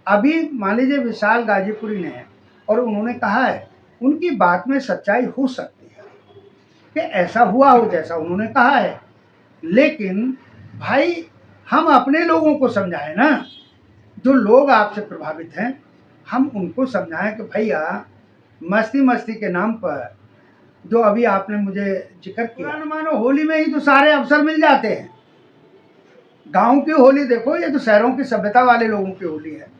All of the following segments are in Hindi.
अभी मान लीजिए विशाल गाजीपुरी ने और उन्होंने कहा है, उनकी बात में सच्चाई हो सकती है कि ऐसा हुआ हो जैसा उन्होंने कहा है, लेकिन भाई हम अपने लोगों को समझाएं ना, जो लोग आपसे प्रभावित हैं हम उनको समझाएं कि भैया मस्ती मस्ती के नाम पर जो अभी आपने मुझे जिक्र किया, मानो होली में ही तो सारे अवसर मिल जाते हैं। गांव की होली देखो, ये तो शहरों की सभ्यता वाले लोगों की होली है।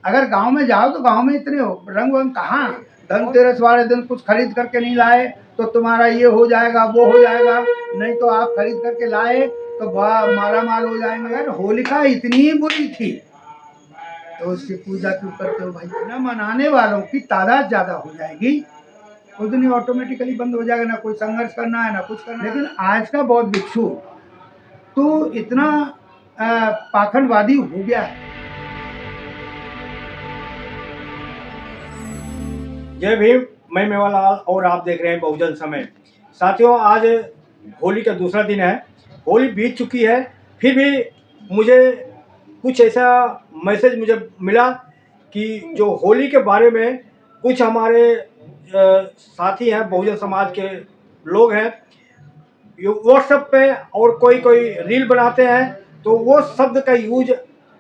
अगर गांव में जाओ तो गांव में इतने रंग वंग कहाँ, धनतेरस वाले दिन कुछ खरीद करके नहीं लाए तो तुम्हारा ये हो जाएगा वो हो जाएगा, नहीं तो आप खरीद करके लाए तो माला माल हो जाएंगे। अगर होलिका इतनी बुरी थी तो उसकी पूजा क्यों करते हो भाई? न मनाने वालों की तादाद ज्यादा हो जाएगी, उस दिन ऑटोमेटिकली बंद हो जाएगा, ना कोई संघर्ष करना है ना कुछ करना। लेकिन आज का बौद्ध भिक्षु तो इतना पाखंडवादी हो गया है। जय भीम, मैं मेवालाल और आप देख रहे हैं बहुजन समय। साथियों, आज होली का दूसरा दिन है। होली बीत चुकी है, फिर भी मुझे कुछ ऐसा मैसेज मुझे मिला कि जो होली के बारे में कुछ हमारे साथी हैं, बहुजन समाज के लोग हैं, व्हाट्सएप पे और कोई रील बनाते हैं तो वो शब्द का यूज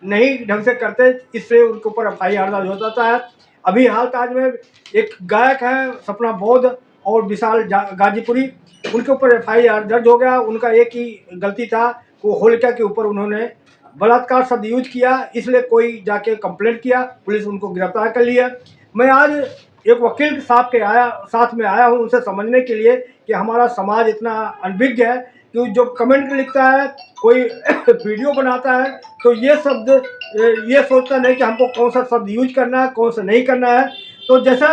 नहीं ढंग से करते, इससे उनके ऊपर FIR दर्ज हो जाता है। अभी हाल ताज में एक गायक है सपना बौद्ध और विशाल गाजीपुरी, उनके ऊपर FIR दर्ज हो गया। उनका एक ही गलती था, वो होलिका के ऊपर उन्होंने बलात्कार शब्द यूज किया, इसलिए कोई जाके कंप्लेंट किया, पुलिस उनको गिरफ्तार कर लिया। मैं आज एक वकील साहब के साथ में आया हूँ उनसे समझने के लिए कि हमारा समाज इतना अनभिज्ञ है कि जो कमेंट लिखता है, कोई वीडियो बनाता है तो ये शब्द ये सोचता नहीं कि हमको कौन सा शब्द यूज करना है, कौन सा नहीं करना है। तो जैसा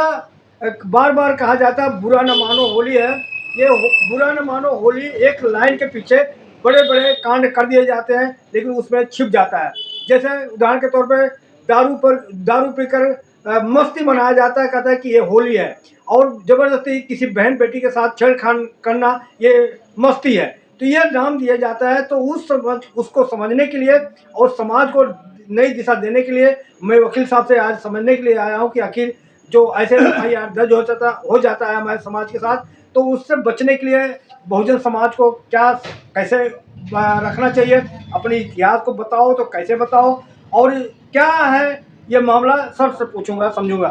बार बार कहा जाता है बुरा न मानो होली है, ये बुरा न मानो होली एक लाइन के पीछे बड़े बड़े कांड कर दिए जाते हैं, लेकिन उसमें छिप जाता है। जैसे उदाहरण के तौर पे दारू पीकर मस्ती मनाया जाता है, कहता है कि ये होली है, और ज़बरदस्ती किसी बहन बेटी के साथ छेड़खानी करना ये मस्ती है, तो ये नाम दिया जाता है। तो उसको समझने के लिए और समाज को नई दिशा देने के लिए मैं वकील साहब से आज समझने के लिए आया हूँ कि आखिर जो ऐसे FIR दर्ज हो जाता है हमारे समाज के साथ, तो उससे बचने के लिए बहुजन समाज को कैसे रखना चाहिए, अपने इतिहास को बताओ तो कैसे बताओ, और क्या है ये मामला। सर से पूछूंगा, समझूंगा।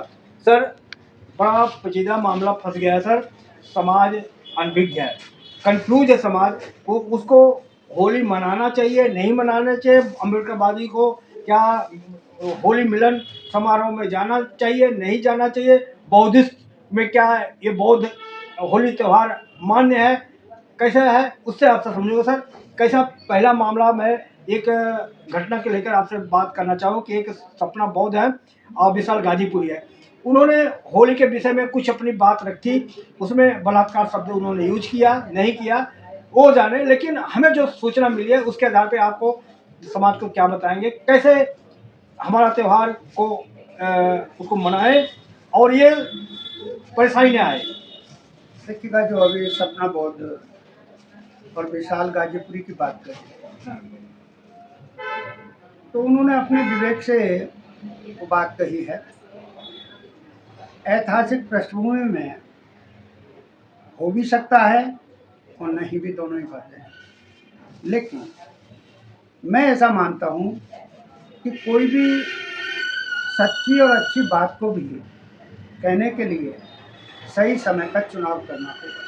सर, बड़ा पेचीदा मामला फंस गया है सर, समाज अनभिज्ञ है, कंफ्यूज है समाज। उसको होली मनाना चाहिए, नहीं मनाना चाहिए, अम्बेडकरवादी को क्या होली मिलन समारोह में जाना चाहिए, नहीं जाना चाहिए, बौद्धिस्ट में क्या ये बौद्ध होली त्यौहार मान्य है, कैसा है, उससे आपसे समझूंगा सर। कैसा पहला मामला मैं एक घटना के लेकर आपसे बात करना चाहूँ कि एक सपना बौद्ध है और विशाल गाजीपुरी है, उन्होंने होली के विषय में कुछ अपनी बात रखी, उसमें बलात्कार शब्द उन्होंने यूज किया नहीं किया वो जाने, लेकिन हमें जो सूचना मिली है उसके आधार पे आपको समाज को क्या बताएंगे, कैसे हमारा त्यौहार को उसको मनाएं और ये परेशानी न आए। देखिएगा, जो अभी सपना बौद्ध और विशाल गाजीपुरी की बात करी तो उन्होंने अपने विवेक से वो बात कही है। ऐतिहासिक पृष्ठभूमि में हो भी सकता है और नहीं भी, दोनों ही बातें हैं। लेकिन मैं ऐसा मानता हूँ कि कोई भी सच्ची और अच्छी बात को भी कहने के लिए सही समय का चुनाव करना होगा,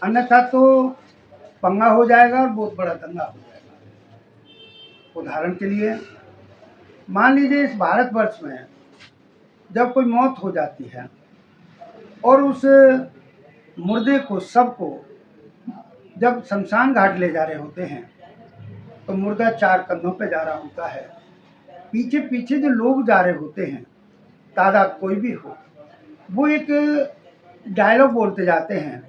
अन्यथा तो पंगा हो जाएगा और बहुत बड़ा दंगा हो जाएगा। उदाहरण के लिए मान लीजिए इस भारतवर्ष में जब कोई मौत हो जाती है और उस मुर्दे को सबको जब शमशान घाट ले जा रहे होते हैं तो मुर्दा 4 कंधों पे जा रहा होता है, पीछे पीछे जो लोग जा रहे होते हैं, तादाद कोई भी हो, वो एक डायलॉग बोलते जाते हैं।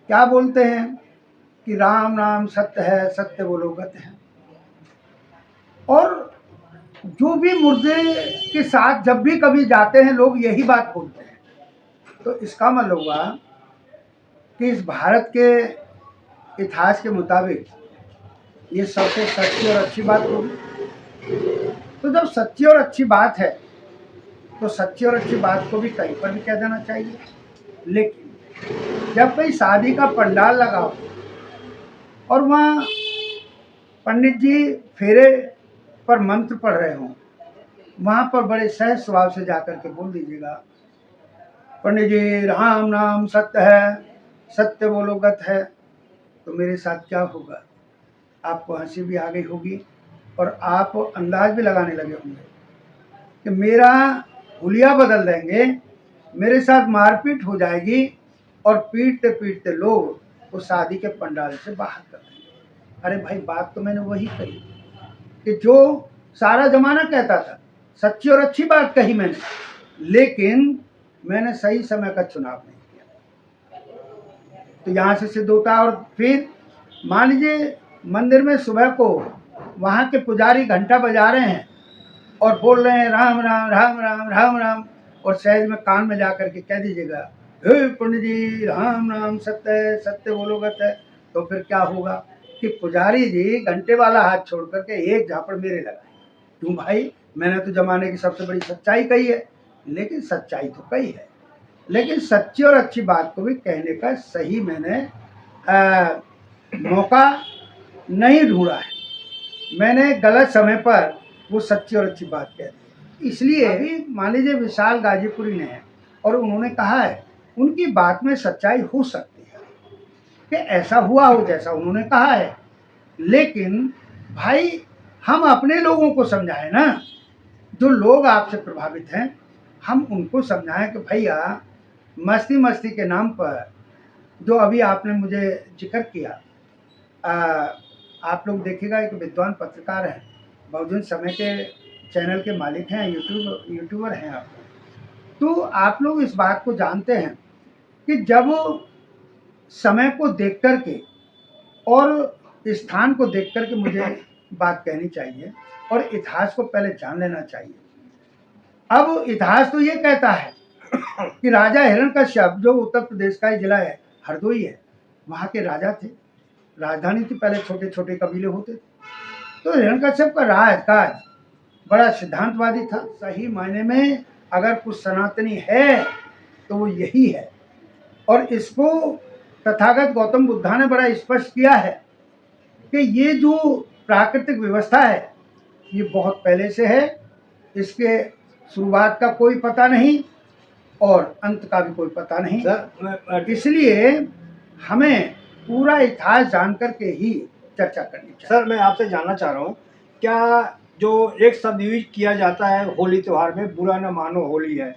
क्या बोलते हैं कि राम नाम सत्य है, सत्य बोलो गत है। और जो भी मुर्दे के साथ जब भी कभी जाते हैं लोग यही बात बोलते हैं, तो इसका मतलब हुआ कि इस भारत के इतिहास के मुताबिक ये सबसे सच्ची और अच्छी बात होगी। तो तो जब सच्ची और अच्छी बात है तो सच्ची और अच्छी बात को भी कहीं पर भी कह देना चाहिए। लेकिन जब कोई शादी का पंडाल लगा हो और वहाँ पंडित जी फेरे पर मंत्र पढ़ रहे हों, वहाँ पर बड़े सहज स्वभाव से जाकर के बोल दीजिएगा, पंडित जी राम नाम सत्य है, सत्य बोलो गत है, तो मेरे साथ क्या होगा? आपको हंसी भी आ गई होगी और आप अंदाज भी लगाने लगे होंगे कि मेरा हुलिया बदल देंगे, मेरे साथ मारपीट हो जाएगी और पीटते पीटते लोग उस शादी के पंडाल से बाहर कर देंगे। अरे भाई, बात तो मैंने वही कही कि जो सारा जमाना कहता था, सच्ची और अच्छी बात कही मैंने, लेकिन मैंने सही समय का चुनाव नहीं किया। तो यहाँ से सिद्ध होता है। और फिर मान लीजिए मंदिर में सुबह को वहाँ के पुजारी घंटा बजा रहे हैं और बोल रहे हैं राम राम राम राम राम राम, और सहज में कान में जा कर के कह दीजिएगा, हे पंडित जी राम नाम सत्य है, सत्य बोलो गत है, तो फिर क्या होगा कि पुजारी जी घंटे वाला हाथ छोड़ करके एक झापड़ मेरे लगाए। क्यों भाई, मैंने तो जमाने की सबसे बड़ी सच्चाई कही है। लेकिन सच्चाई तो कही है, लेकिन सच्ची और अच्छी बात को भी कहने का सही मैंने मौका नहीं ढूंढा है। मैंने गलत समय पर वो सच्ची और अच्छी बात कह दी। इसलिए अभी मान लीजिए विशाल गाजीपुरी ने है और उन्होंने कहा है, उनकी बात में सच्चाई हो सकती है कि ऐसा हुआ हो जैसा उन्होंने कहा है, लेकिन भाई हम अपने लोगों को समझाएं ना, जो लोग आपसे प्रभावित हैं, हम उनको समझाएं कि भैया मस्ती मस्ती के नाम पर जो अभी आपने मुझे जिक्र किया, आप लोग देखिएगा, एक विद्वान पत्रकार हैं, बहुजन समय के चैनल के मालिक हैं, यूट्यूबर हैं आप लोग, तो आप लोग इस बात को जानते हैं कि जब समय को देख कर के और स्थान को देख कर के मुझे बात कहनी चाहिए और इतिहास को पहले जान लेना चाहिए। अब इतिहास तो ये कहता है कि राजा हिरण्यकश्यप, जो उत्तर प्रदेश का ही जिला है, हरदोई है, वहाँ के राजा थे, राजधानी थी, पहले छोटे छोटे कबीले होते थे। तो हिरण्यकश्यप का राजकाज बड़ा सिद्धांतवादी था। सही मायने में अगर कुछ सनातनी है तो वो यही है, और इसको तथागत गौतम बुद्धा ने बड़ा स्पष्ट किया है कि ये जो प्राकृतिक व्यवस्था है ये बहुत पहले से है, इसके शुरुआत का कोई पता नहीं और अंत का भी कोई पता नहीं। इसलिए हमें पूरा इतिहास जान करके ही चर्चा करनी चाहिए। सर, मैं आपसे जानना चाह रहा हूँ, क्या जो एक शब्द यूज किया जाता है होली त्यौहार में, बुरा न मानो होली है,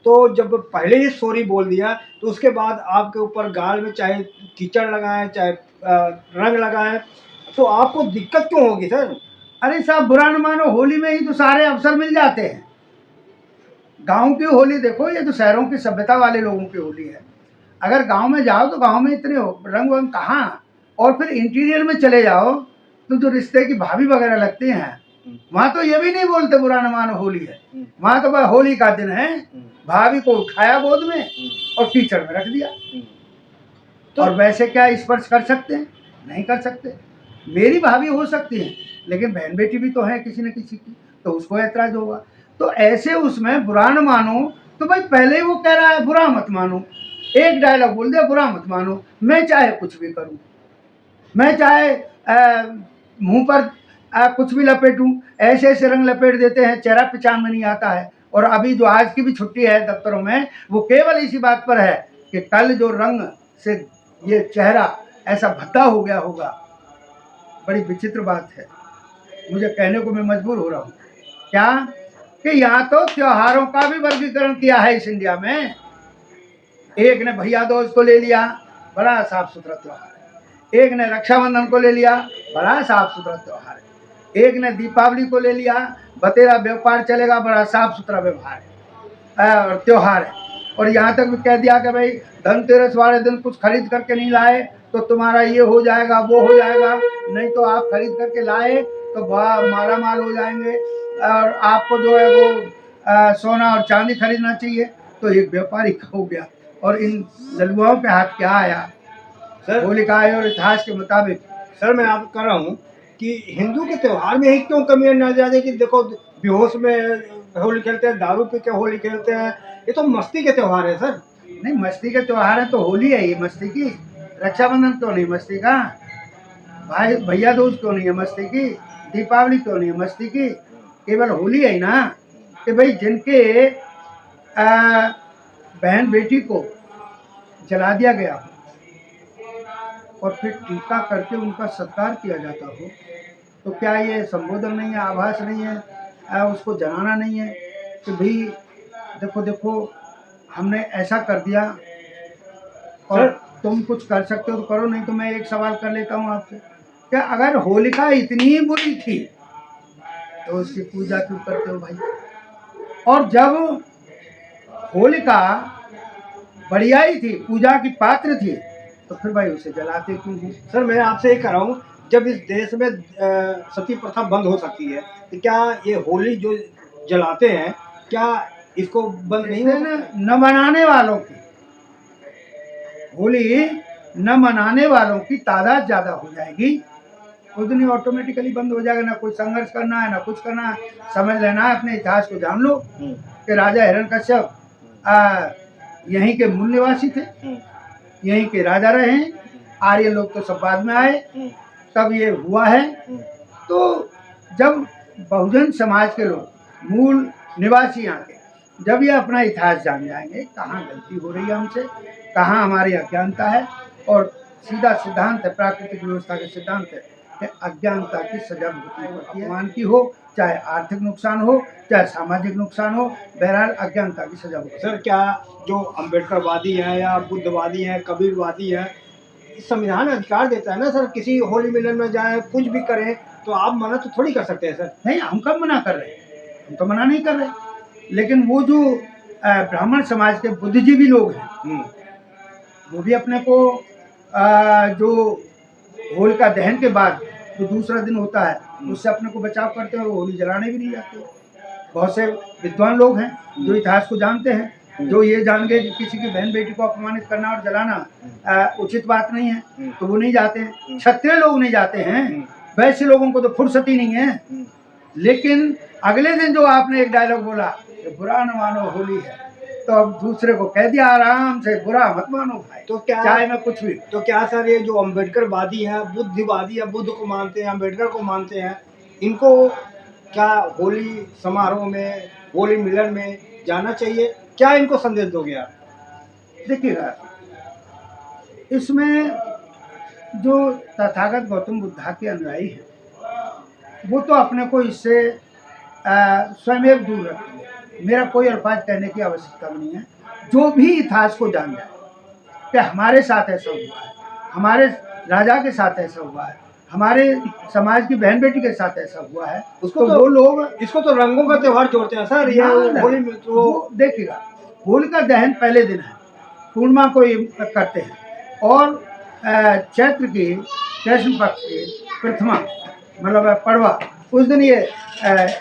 तो जब पहले ही सॉरी बोल दिया तो उसके बाद आपके ऊपर गाल में चाहे कीचड़ लगाएं चाहे रंग लगाएं, तो आपको दिक्कत क्यों होगी सर? अरे साहब, बुरा न मानो होली में ही तो सारे अवसर मिल जाते हैं। गांव की होली देखो, ये तो शहरों की सभ्यता वाले लोगों की होली है। अगर गांव में जाओ तो गांव में इतने रंग वंग कहाँ, और फिर इंटीरियर में चले जाओ तो जो रिश्ते की भाभी वगैरह लगती हैं, वहाँ तो ये भी नहीं बोलते बुरा न मानो होली है। वहाँ तो भाई होली का दिन है, भाभी को उठाया गोद में और कीचड़ में रख दिया। तो और वैसे क्या स्पर्श कर सकते हैं? नहीं कर सकते। मेरी भाभी हो सकती है, लेकिन बहन बेटी भी तो है किसी न किसी की, तो उसको ऐतराज होगा। तो ऐसे उसमें बुरा न मानो, तो भाई पहले ही वो कह रहा है बुरा मत मानो, एक डायलॉग बोल दिया बुरा मत मानो। मैं चाहे कुछ भी करूं, मैं चाहे मुंह पर कुछ भी लपेटूं, ऐसे ऐसे रंग लपेट देते हैं, चेहरा पहचान में नहीं आता है। और अभी जो आज की भी छुट्टी है दफ्तरों में, वो केवल इसी बात पर है कि कल जो रंग से ये चेहरा ऐसा भद्दा हो गया होगा। बड़ी विचित्र बात है, मुझे कहने को मैं मजबूर हो रहा हूँ क्या कि यहाँ तो त्योहारों का भी वर्गीकरण किया है इस इंडिया में। एक ने भैया दूज को ले लिया, बड़ा साफ सुथरा त्योहार है। एक ने रक्षाबंधन को ले लिया, बड़ा साफ सुथरा त्योहार है। एक ने दीपावली को ले लिया, बतेरा व्यापार चलेगा, बड़ा साफ सुथरा व्यवहार है और त्योहार है। और यहाँ तक भी कह दिया कि भाई धनतेरस वाले दिन कुछ खरीद करके नहीं लाए तो तुम्हारा ये हो जाएगा वो हो जाएगा, नहीं तो आप खरीद करके लाए तो माला माल हो जाएंगे, और आपको जो है वो सोना और चांदी खरीदना चाहिए। तो एक व्यापारी हो गया। और इन ललुआओं पे हाथ क्या आया सर? होलिका और इतिहास के मुताबिक सर मैं आपको कह रहा हूँ कि हिंदू के त्यौहार में ही क्यों कमी न जाए कि देखो बेहोश में होली खेलते हैं, दारू पी के होली खेलते हैं। ये तो मस्ती के त्योहार है सर। नहीं, मस्ती का त्योहार है तो होली है ये मस्ती की। रक्षाबंधन क्यों नहीं मस्ती का? भाई भैया दूज क्यों नहीं है मस्ती की? दीपावली क्यों नहीं है मस्ती की? केवल होली है ही ना कि भाई जिनके बहन बेटी को जला दिया गया हो और फिर टीका करके उनका सत्कार किया जाता हो, तो क्या ये संबोधन नहीं है, आभास नहीं है, उसको जनाना नहीं है कि भाई देखो देखो हमने ऐसा कर दिया और सर, तुम कुछ कर सकते हो तो करो, नहीं तो मैं एक सवाल कर लेता हूँ आपसे। क्या अगर होलिका इतनी बुरी थी तो उसकी पूजा क्यों करते हो भाई? और जब होलिका बढ़ियाई थी, पूजा की पात्र थी, तो फिर भाई उसे जलाते क्यों हो? सर मैं आपसे ये कह रहा हूँ, जब इस देश में सती प्रथा बंद हो सकती है, तो क्या ये होली जो जलाते हैं, क्या इसको बंद नहीं हो इसमें सकता? न मनाने वालों की, होली न मनाने वालों की तादाद ज्यादा हो जाएगी, उस दिन ऑटोमेटिकली बंद हो जाएगा। ना कोई संघर्ष करना है, ना कुछ करना है, समझ लेना है, अपने इतिहास को जान लो कि राजा हिरण्यकश्यप यहीं के मूल निवासी थे, यहीं के राजा रहे हैं। आर्य लोग तो सब बाद में आए, तब ये हुआ है। तो जब बहुजन समाज के लोग, मूल निवासी यहाँ के, जब ये अपना इतिहास जान जाएंगे, कहाँ गलती हो रही है हमसे, कहाँ हमारी अज्ञानता है, और सीधा सिद्धांत है, प्राकृतिक व्यवस्था के सिद्धांत है कि अज्ञानता की सजा भुगतनी पड़ती है। अपमान की हो, चाहे आर्थिक नुकसान हो, चाहे सामाजिक नुकसान हो, बहरहाल अज्ञानता की सजा भुगतनी। सर क्या जो अम्बेडकरवादी हैं या बुद्धवादी हैं, कबीरवादी हैं, संविधान अधिकार देता है ना सर, किसी होली मिलन में जाए, कुछ भी करें, तो आप मना तो थोड़ी कर सकते हैं सर। नहीं, हम कब मना कर रहे हैं? हम तो मना नहीं कर रहे, लेकिन वो जो ब्राह्मण समाज के बुद्धिजीवी लोग हैं, वो भी अपने को जो होलिका दहन के बाद जो दूसरा दिन होता है उससे अपने को बचाव करते हैं और होली जलाने भी नहीं जाते। बहुत से विद्वान लोग हैं जो इतिहास को जानते हैं, जो ये जान गए कि किसी की बहन बेटी को अपमानित करना और जलाना उचित बात नहीं है, तो वो नहीं जाते हैं। क्षत्रिय लोग नहीं जाते हैं, वैसे लोगों को तो फुर्सत ही नहीं है। लेकिन अगले दिन जो आपने एक डायलॉग बोला कि बुरा न मानो होली है, तो अब दूसरे को कह दिया आराम से बुरा मत मानो भाई, तो क्या चाहे मैं कुछ भी। तो क्या सर ये जो अम्बेडकरवादी हैं, बुद्धिवादी हैं, बुद्ध को मानते हैं, अम्बेडकर को मानते हैं, इनको क्या होली समारोह में, होली मिलन में जाना चाहिए? क्या इनको संदेश दोगे आप? देखिएगा, इसमें जो तथागत गौतम बुद्धा के अनुयायी हैं, वो तो अपने को इससे स्वयं दूर रखेंगे। मेरा कोई अल्फाज कहने की आवश्यकता नहीं है। जो भी इतिहास को जान जाए कि हमारे साथ ऐसा हुआ है, हमारे राजा के साथ ऐसा हुआ है, हमारे समाज की बहन बेटी के साथ ऐसा हुआ है, उसको तो वो लोग इसको तो रंगों का त्योहार जोड़ते हैं सर। ये होली में तो वो देखिएगा, होलिका दहन पहले दिन है, पूर्णिमा को ये करते हैं, और चैत्र की कृष्ण पक्ष की प्रथमा मतलब पड़वा, उस दिन ये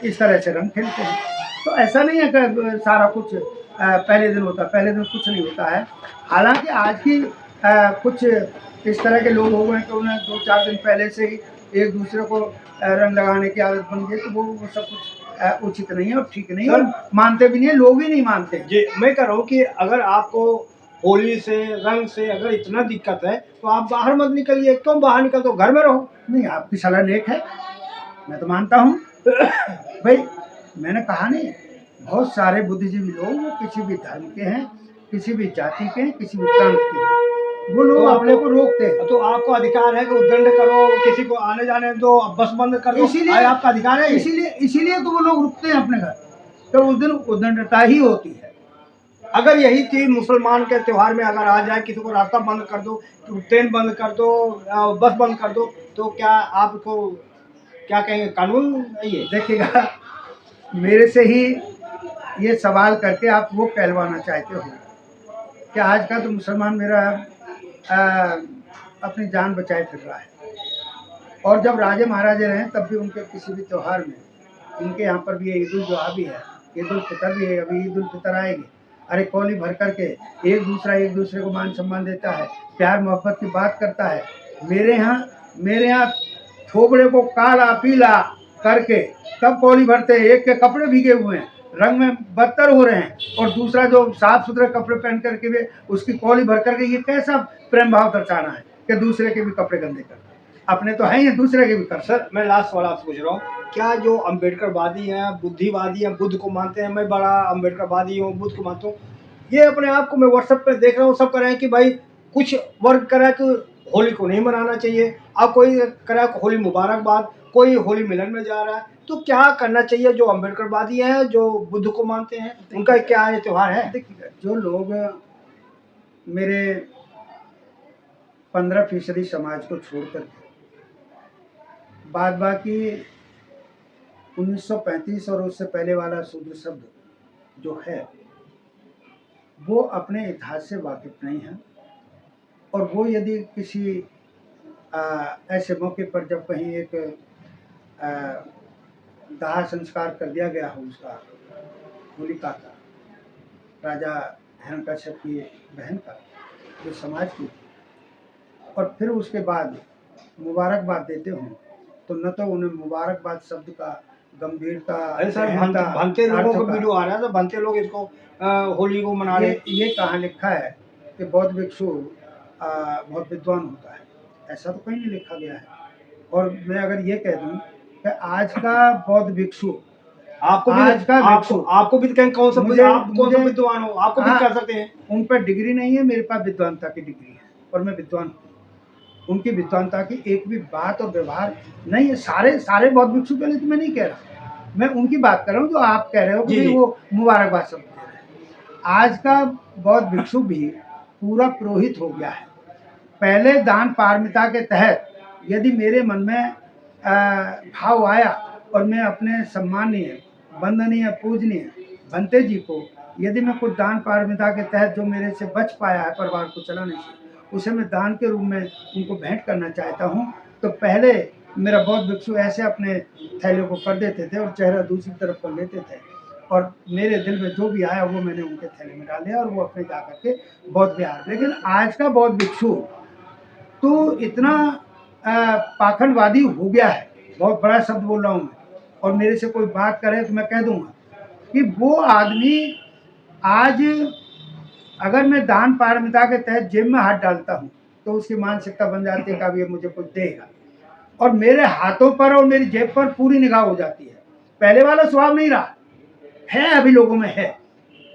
इस तरह से रंग खेलते हैं। तो ऐसा नहीं है कि सारा कुछ पहले दिन होता है, पहले दिन कुछ नहीं होता है। हालांकि आज की कुछ इस तरह के लोग हो गए कि उन्हें 2-4 दिन पहले से ही एक दूसरे को रंग लगाने की आदत बन गई, तो वो सब कुछ उचित नहीं है और ठीक नहीं है, और मानते भी नहीं है, लोग ही नहीं मानते। जी मैं कह रहा हूँ कि अगर आपको होली से, रंग से अगर इतना दिक्कत है, तो आप बाहर मत निकलिए। क्यों बाहर निकल, तो घर में रहो। नहीं, आपकी सलाह नेक है, मैं तो मानता हूँ। भाई मैंने कहा नहीं, बहुत सारे बुद्धिजीवी लोग वो किसी भी धर्म के हैं, किसी भी जाति के हैं, किसी भी प्रांत के हैं, वो लोग तो अपने को रोकते हैं। तो आपको अधिकार है कि उद्दंड करो, किसी को आने जाने दो, बस बंद कर दो, इसीलिए आपका अधिकार है। इसीलिए तो वो लोग रुकते हैं अपने घर, तो उस दिन उद्दंडता ही होती है। अगर यही चीज मुसलमान के त्योहार में अगर आ जाए, किसी को रास्ता बंद कर दो, ट्रेन बंद कर दो, बस बंद कर दो, तो क्या आपको क्या कहेंगे, कानून है ये? देखिएगा, मेरे से ही ये सवाल करके आप वो कहलवाना चाहते हो कि आज का तो मुसलमान मेरा अपनी जान बचाए फिर रहा है, और जब राजे महाराजे रहे तब भी उनके किसी भी त्यौहार में, इनके यहाँ पर भी ईद उल जुहा भी है, ईद उल फितर भी है, अभी ईद उल फितर आएगी। अरे कौली भर करके एक दूसरे को मान सम्मान देता है, प्यार मोहब्बत की बात करता है। मेरे यहाँ थोबड़े को काला पीला करके तब कौली भरते हैं। एक के कपड़े भीगे हुए हैं, रंग में बदतर हो रहे हैं, और दूसरा जो साफ सुथरे कपड़े पहन करके भी उसकी कौली भर करके, ये कैसा प्रेम भाव दर्शाना है कि दूसरे के भी कपड़े गंदे करते हैं? अपने तो हैं ही, दूसरे के भी कर। सर मैं लास्ट सवाल आपसे पूछ रहा हूँ, क्या जो अम्बेडकरवादी हैं, बुद्धिवादी हैं, बुद्ध को मानते हैं, मैं बड़ा अम्बेडकरवादी हूँ, बुद्ध को मानता हूँ, ये अपने आप को मैं व्हाट्सएप पे देख रहा हूँ, सब कह रहे हैं कि भाई कुछ वर्ग कह रहा है कि होली को नहीं मनाना चाहिए, अब कोई कह रहा है होली मुबारकबाद, कोई होली मिलन में जा रहा है, तो क्या करना चाहिए? जो अम्बेडकरवादी हैं, जो बुद्ध को मानते हैं, उनका क्या ये त्यौहार है? देखिए, जो लोग मेरे 15% समाज को छोड़ करके बाद बाकी 1935 और उससे पहले वाला शूद्र शब्द जो है, वो अपने इतिहास से वाकिफ नहीं है। और वो यदि किसी ऐसे मौके पर जब कहीं एक दाह संस्कार कर दिया गया हो उसका, होलिका का, राजा हिरण्यकश्यप की बहन का, जो समाज की, और फिर उसके बाद मुबारकबाद देते हों, तो न तो उन्हें मुबारकबाद शब्द का गंभीरता, अरे सर, गहनता, भंते लोगों अर्थ को का, वीडियो आ रहा है, तो भंते लोग इसको होली को मना रहे। ये कहाँ लिखा है कि बौद्ध भिक्षु बहुत विद्वान होता है? ऐसा तो कहीं नहीं लिखा गया है। और मैं अगर ये कह दूं कि आज का बौद्ध भिक्षु, आपको भी आज का भिक्षु, आपको भी कहीं कौन सा आप कौन सा विद्वान हो, आपको भी कर सकते हैं। उन पर डिग्री नहीं है, मेरे पास विद्वानता की डिग्री है और मैं विद्वान हूँ। उनकी विद्वानता की एक भी बात और व्यवहार नहीं है। सारे बौद्ध भिक्षु के लिए तो मैं नहीं कह रहा, मैं उनकी बात कर रहा हूँ जो आप कह रहे हो कि वो मुबारकबाद शब्द दे रहे हैं। आज का बौद्ध भिक्षु भी पूरा पुरोहित हो गया है। पहले दान पारमिता के तहत यदि मेरे मन में भाव आया और मैं अपने सम्मानीय, वंदनीय, पूजनीय भंते जी को यदि मैं कुछ दान पारमिता के तहत जो मेरे से बच पाया है परिवार को चलाने से, उसे मैं दान के रूप में उनको भेंट करना चाहता हूँ, तो पहले मेरा बौद्ध भिक्षु ऐसे अपने थैले को कर देते थे और चेहरा दूसरी तरफ कर लेते थे, और मेरे दिल में जो भी आया वो मैंने उनके थैले में डाल दिया और वो अपने जा करके बौद्ध विहार। लेकिन आज का बौद्ध भिक्षु तो इतना पाखंडवादी हो गया है, बहुत बड़ा शब्द बोल रहा हूँ मैं, और मेरे से कोई बात करे तो मैं कह दूंगा कि वो आदमी आज अगर मैं दान पारमिता के तहत जेब में हाथ डालता हूँ तो उसकी मानसिकता बन जाती है कि अब ये मुझे कुछ देगा, और मेरे हाथों पर और मेरी जेब पर पूरी निगाह हो जाती है। पहले वाला स्वभाव नहीं रहा है, अभी लोगों में है,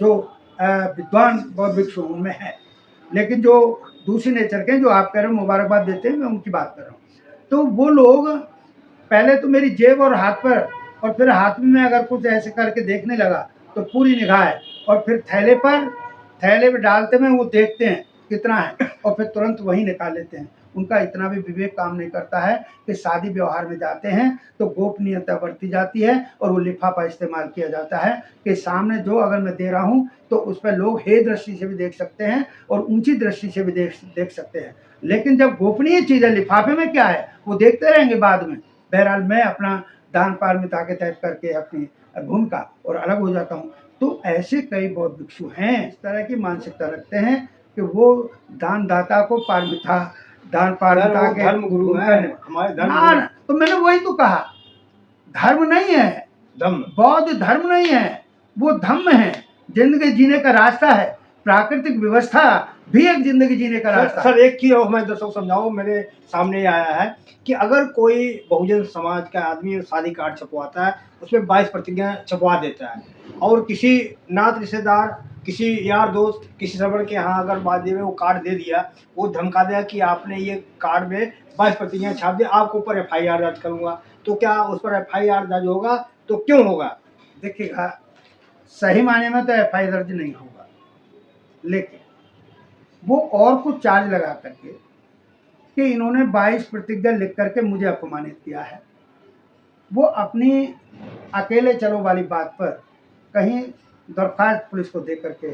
जो विद्वान बौद्ध भिक्षु उनमें है, लेकिन जो दूसरी नेचर के जो आप कह रहे हो मुबारकबाद देते हैं, मैं उनकी बात कर रहा हूँ। तो वो लोग पहले तो मेरी जेब और हाथ पर, और फिर हाथ में अगर कुछ ऐसे करके देखने लगा तो पूरी निगाह है, और फिर थैले में डालते में वो देखते हैं कितना है और फिर तुरंत वही निकाल लेते हैं। उनका इतना भी विवेक काम नहीं करता है कि शादी व्यवहार में जाते हैं तो गोपनीयता बरती जाती है और वो लिफाफा इस्तेमाल किया जाता है कि सामने जो अगर मैं दे रहा हूँ तो उस पर लोग हे दृष्टि से भी देख सकते हैं और ऊंची दृष्टि से भी देख सकते हैं। लेकिन जब गोपनीय चीज़ है, लिफाफे में क्या है वो देखते रहेंगे बाद में। बहरहाल मैं अपना दान पारमिता के तहत करके अपनी भूमिका और अलग हो जाता हूँ। तो ऐसे कई बौद्ध भिक्षु हैं इस तरह की मानसिकता रखते हैं कि वो दानदाता को पारमिता, दान पारमिता के धर्म गुरु हैं हमारे धर्म। तो मैंने वही तो कहा, धर्म नहीं है, बौद्ध धर्म नहीं है, वो धम्म है, जिंदगी जीने का रास्ता है। प्राकृतिक व्यवस्था भी एक जिंदगी जीने का रास्ता। सर एक चीज और मैं दर्शकों समझाऊं, मेरे सामने आया है कि अगर कोई बहुजन समाज का आदमी शादी कार्ड छपवाता है, उसमें 22 प्रतिज्ञा छपवा देता है, और किसी नात रिश्तेदार, किसी यार दोस्त, किसी श्रवण के यहाँ अगर बाद में वो कार्ड दे दिया, वो धमका दिया कि आपने ये कार्ड में 22 प्रतिज्ञा छाप दिया, आपके ऊपर FIR दर्ज करूंगा, तो क्या उस पर FIR दर्ज होगा? तो क्यों होगा? देखिएगा, सही मायने में तो FIR दर्ज नहीं होगा, लेकिन वो और कुछ चार्ज लगा करके कि इन्होंने 22 प्रतिज्ञा लिख करके मुझे अपमानित किया है, वो अपनी अकेले चलो वाली बात पर कहीं दरख्वास्त पुलिस को दे करके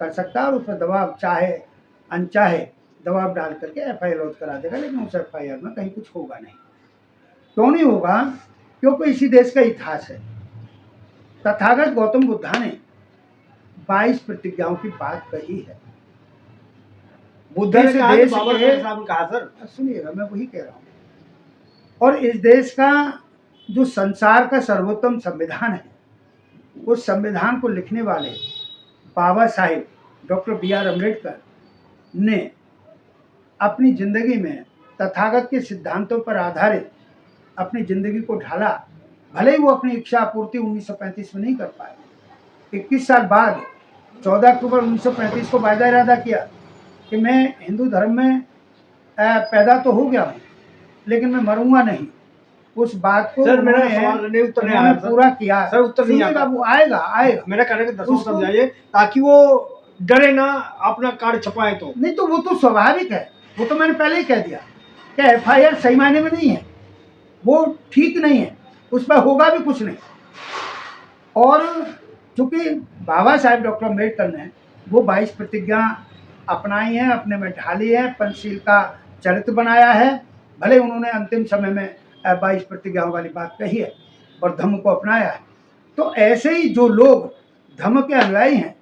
कर सकता है और उस पर दबाव चाहे अनचाहे दबाव डाल करके FIR लॉन्च करा देगा, लेकिन उस FIR में कहीं कुछ होगा नहीं। क्यों नहीं होगा? क्योंकि इसी देश का इतिहास है। तथागत गौतम बुद्धा ने 22 प्रतिज्ञाओं की बात कही है। बुद्ध ने कहा, सर सुनिएगा, मैं वही कह रहा हूँ। और इस देश का जो संसार का सर्वोत्तम संविधान है, उस संविधान को लिखने वाले बाबा साहेब डॉक्टर B.R. अम्बेडकर ने अपनी जिंदगी में तथागत के सिद्धांतों पर आधारित अपनी जिंदगी को ढाला। भले ही वो अपनी इच्छा पूर्ति 1935 में नहीं कर पाए, 21 साल बाद 14 अक्टूबर 1935 को वायदा इरादा किया कि मैं हिंदू धर्म में पैदा तो हो गया हूँ, लेकिन मैं मरूंगा नहीं। उस बात को सर, मेरा सवाल नहीं, उत्तर नहीं आया सर। पूरा किया सर, उत्तर नहीं आया। वो आएगा। मेरा कहने का दर्शकों को समझाइए ताकि वो डरे ना, अपना कार्ड छपाए। तो नहीं, तो वो तो स्वाभाविक है, वो तो मैंने पहले ही कह दिया कि FIR सही मायने में नहीं है, वो ठीक नहीं है, उस पर होगा भी कुछ नहीं। और चूंकि बाबा साहेब डॉक्टर अम्बेडकर ने वो 22 प्रतिज्ञा अपनाई है, अपने में ढाली है, पंचशील का चरित्र बनाया है। भले उन्होंने अंतिम समय में 22 प्रतिज्ञाओं वाली बात कही है और धम्म को अपनाया है। तो ऐसे ही जो लोग धम्म के अनुयायी हैं,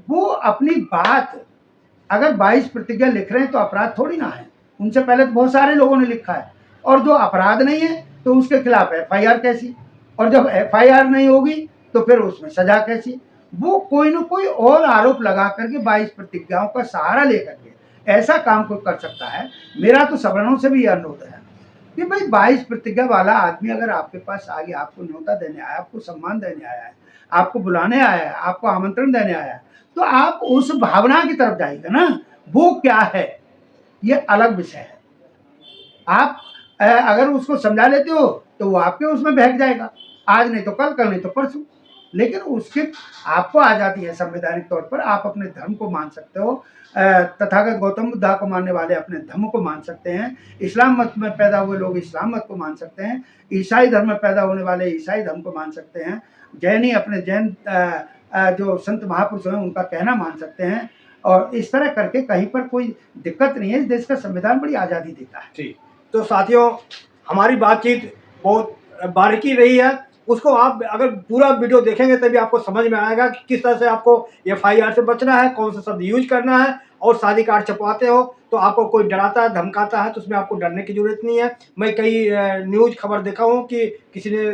वो अपनी बात अगर 22 प्रतिज्ञा लिख रहे हैं तो अपराध थोड़ी ना है। उनसे पहले तो बहुत सारे लोगों ने लिखा है, और जो अपराध नहीं है तो उसके खिलाफ FIR कैसी, और जब FIR नहीं होगी तो फिर उसमें सजा कैसी। वो कोई ना कोई और आरोप लगा करके 22 प्रतिज्ञाओं का सहारा लेकर के ऐसा काम कोई कर सकता है। मेरा तो सवर्णों से भी यह अनुरोध है कि भाई 22 प्रतिज्ञा वाला आदमी अगर आपके पास आ गया, आपको न्योता देने आया, आपको सम्मान देने आया है, आपको बुलाने आया है, आपको आमंत्रण देने आया है, तो आप उस भावना की तरफ जाइएगा ना। वो क्या है ये अलग विषय है। आप अगर उसको समझा लेते हो तो वो आपके उसमें बहक जाएगा, आज नहीं तो कल नहीं तो परसों। लेकिन उसके आपको आज़ादी है संवैधानिक तौर पर, आप अपने धर्म को मान सकते हो। तथागत गौतम बुद्धा को मानने वाले अपने धर्म को मान सकते हैं, इस्लाम मत में पैदा हुए लोग इस्लाम मत को मान सकते हैं, ईसाई धर्म में पैदा होने वाले ईसाई धर्म को मान सकते हैं, जैनी अपने जैन जो संत महापुरुष हैं उनका कहना मान सकते हैं। और इस तरह करके कहीं पर कोई दिक्कत नहीं है। इस देश का संविधान बड़ी आज़ादी देता है। ठीक, तो साथियों, हमारी बातचीत बहुत बारीकी रही है। उसको आप अगर पूरा वीडियो देखेंगे तभी आपको समझ में आएगा कि किस तरह से आपको FIR से बचना है, कौन सा शब्द यूज करना है। और शादी कार्ड छपवाते हो तो आपको कोई डराता है, धमकाता है, तो उसमें आपको डरने की जरूरत नहीं है। मैं कई न्यूज़ खबर देखा हूँ कि किसी ने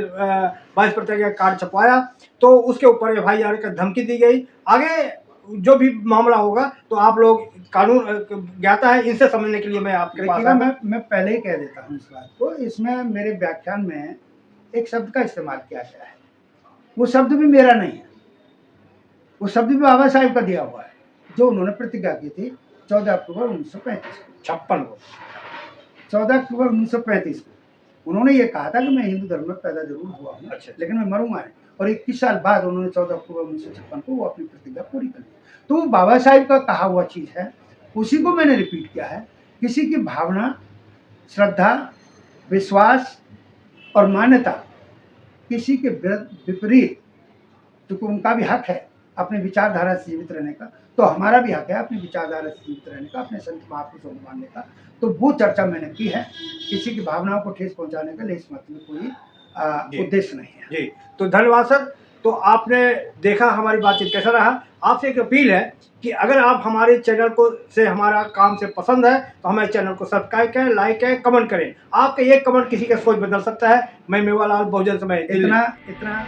22 प्रतिज्ञा कार्ड छपवाया तो उसके ऊपर FIR का धमकी दी गई। आगे जो भी मामला होगा तो आप लोग कानून ज्ञाता है, इनसे समझने के लिए मैं आपके पास मैं पहले ही कह देता हूँ इस बात को। इसमें मेरे व्याख्यान में एक शब्द का इस्तेमाल किया गया है, वो शब्द भी मेरा नहीं है, वो शब्द भी बाबा साहेब का दिया हुआ है, जो उन्होंने प्रतिज्ञा की थी 14 अक्टूबर 1935 को। 14 अक्टूबर 1935 को उन्होंने ये कहा था कि मैं हिंदू धर्म में पैदा जरूर हुआ हूँ, लेकिन मैं मरूंगा नहीं। और 21 साल बाद उन्होंने 14 अक्टूबर 1956 को वो अपनी प्रतिज्ञा पूरी कर ली। तो वो बाबा साहेब का कहा हुआ चीज़ है, उसी को मैंने रिपीट किया है। किसी की भावना, श्रद्धा, विश्वास और मान्यता किसी के विपरीत, क्योंकि उनका भी हक है अपने विचारधारा से जीवित रहने का, तो हमारा भी हक है अपनी विचारधारा से जीवित रहने का, अपने संत महापुरुषों को मानने का। तो वो चर्चा मैंने की है। किसी की भावनाओं को ठेस पहुंचाने का इस मत में कोई उद्देश्य नहीं है। जी, तो धन्यवाद सर। तो आपने देखा हमारी बातचीत कैसा रहा। आपसे एक अपील है कि अगर आप हमारे चैनल को से हमारा काम से पसंद है तो हमारे चैनल को सब्सक्राइब करें, लाइक करें, कमेंट करें। आपका एक कमेंट किसी का सोच बदल सकता है। मैं मेवालाल, बहुजन समाज। इतना